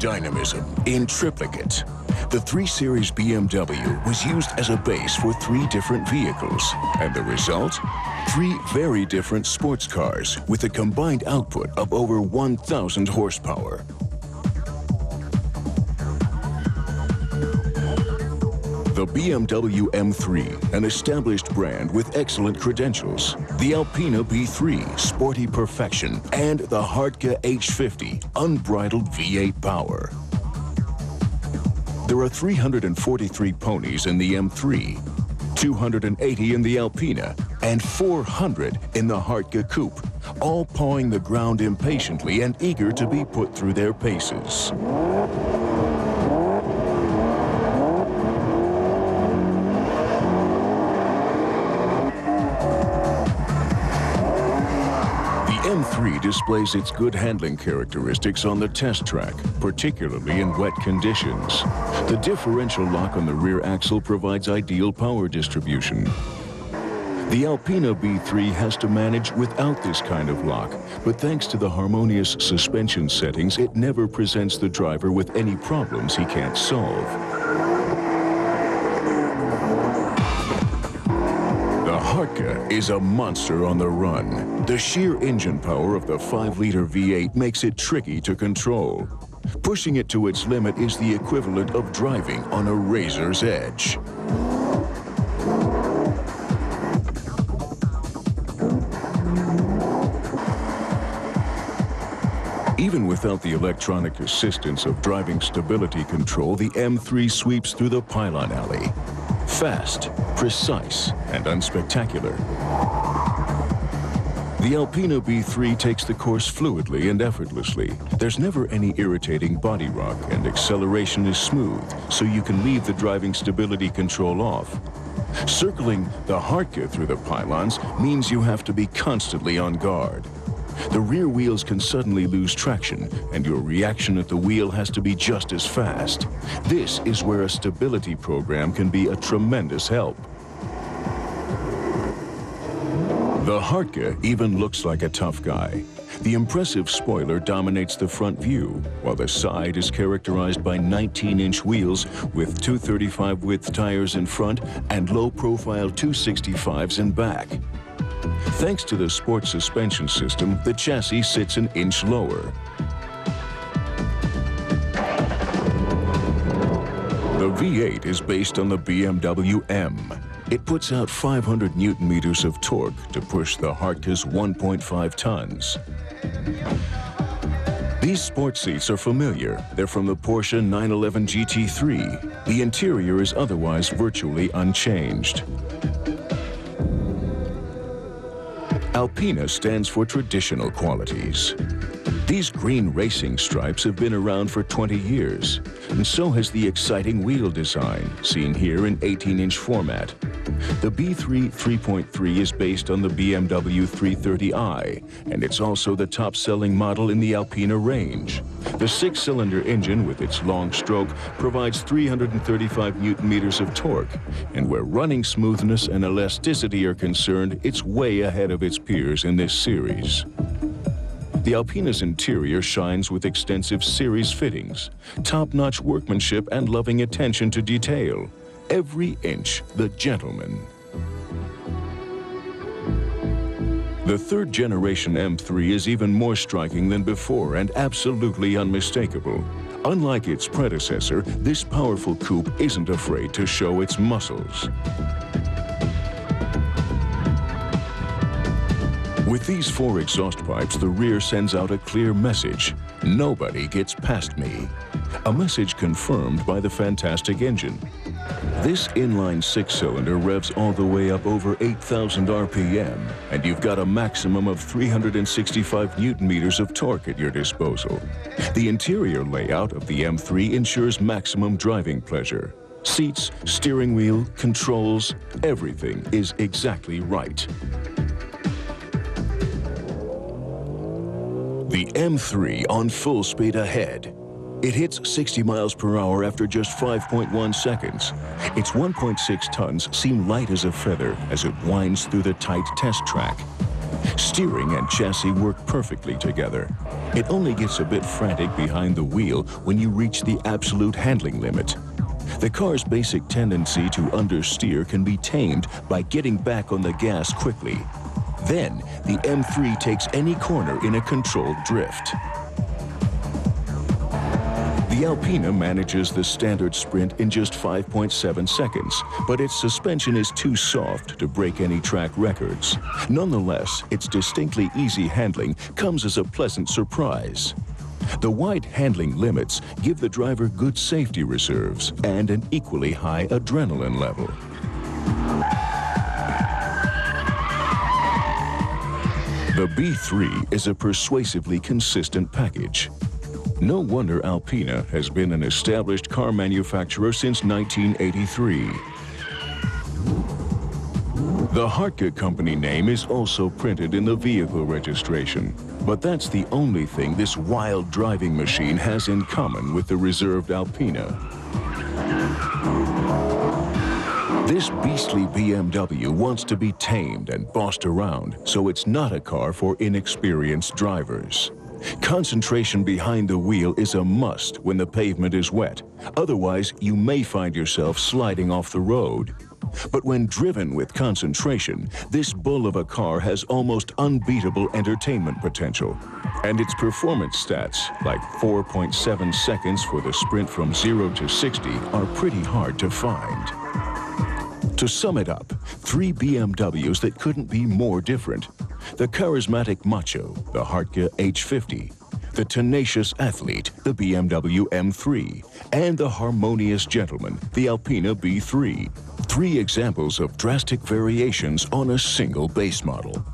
dynamism in triplicate. The 3 Series BMW was used as a base for 3 different vehicles, and the result? 3 very different sports cars with a combined output of over 1,000 horsepower. The BMW M3, an established brand with excellent credentials. The Alpina B3, sporty perfection. And the Hartge H50, unbridled V8 power. There are 343 ponies in the M3, 280 in the Alpina, and 400 in the Hartge Coupe, all pawing the ground impatiently and eager to be put through their paces. M3 displays its good handling characteristics on the test track, particularly in wet conditions. The differential lock on the rear axle provides ideal power distribution. The Alpina B3 has to manage without this kind of lock, but thanks to the harmonious suspension settings, it never presents the driver with any problems he can't solve. The Hartge is a monster on the run. The sheer engine power of the 5-liter V8 makes it tricky to control. Pushing it to its limit is the equivalent of driving on a razor's edge. Even without the electronic assistance of driving stability control, the M3 sweeps through the pylon alley. Fast, precise, and unspectacular. The Alpina B3 takes the course fluidly and effortlessly. There's never any irritating body rock, and acceleration is smooth, so you can leave the driving stability control off. Circling the Hartge through the pylons means you have to be constantly on guard. The rear wheels can suddenly lose traction, and your reaction at the wheel has to be just as fast. This is where a stability program can be a tremendous help. The Hartge even looks like a tough guy. The impressive spoiler dominates the front view, while the side is characterized by 19-inch wheels with 235 width tires in front and low-profile 265s in back. Thanks to the sport suspension system, the chassis sits an inch lower. The V8 is based on the BMW M. It puts out 500 Newton-meters of torque to push the Hartge's 1.5 tons. These sport seats are familiar. They're from the Porsche 911 GT3. The interior is otherwise virtually unchanged. Alpina stands for traditional qualities. These green racing stripes have been around for 20 years, and so has the exciting wheel design, seen here in 18-inch format. The B3 3.3 is based on the BMW 330i, and it's also the top-selling model in the Alpina range. The 6-cylinder engine, with its long stroke, provides 335 Newton-meters of torque, and where running smoothness and elasticity are concerned, it's way ahead of its peers in this series. The Alpina's interior shines with extensive series fittings, top-notch workmanship, and loving attention to detail. Every inch the gentleman. The third-generation M3 is even more striking than before and absolutely unmistakable. Unlike its predecessor, this powerful coupe isn't afraid to show its muscles. With these 4 exhaust pipes, the rear sends out a clear message: nobody gets past me. A message confirmed by the fantastic engine. This inline 6-cylinder revs all the way up over 8,000 RPM, and you've got a maximum of 365 Newton-meters of torque at your disposal. The interior layout of the M3 ensures maximum driving pleasure. Seats, steering wheel, controls, everything is exactly right. The M3 on full speed ahead. It hits 60 miles per hour after just 5.1 seconds. Its 1.6 tons seem light as a feather as it winds through the tight test track. Steering and chassis work perfectly together. It only gets a bit frantic behind the wheel when you reach the absolute handling limit. The car's basic tendency to understeer can be tamed by getting back on the gas quickly. Then, the M3 takes any corner in a controlled drift. The Alpina manages the standard sprint in just 5.7 seconds, but its suspension is too soft to break any track records. Nonetheless, its distinctly easy handling comes as a pleasant surprise. The wide handling limits give the driver good safety reserves and an equally high adrenaline level. The B3 is a persuasively consistent package. No wonder Alpina has been an established car manufacturer since 1983. The Hartge company name is also printed in the vehicle registration, but that's the only thing this wild driving machine has in common with the reserved Alpina. This beastly BMW wants to be tamed and bossed around, so it's not a car for inexperienced drivers. Concentration behind the wheel is a must when the pavement is wet. Otherwise, you may find yourself sliding off the road. But when driven with concentration, this bull of a car has almost unbeatable entertainment potential. And its performance stats, like 4.7 seconds for the sprint from 0 to 60, are pretty hard to find. To sum it up, 3 BMWs that couldn't be more different. The charismatic macho, the Hartge H50, the tenacious athlete, the BMW M3, and the harmonious gentleman, the Alpina B3. 3 examples of drastic variations on a single base model.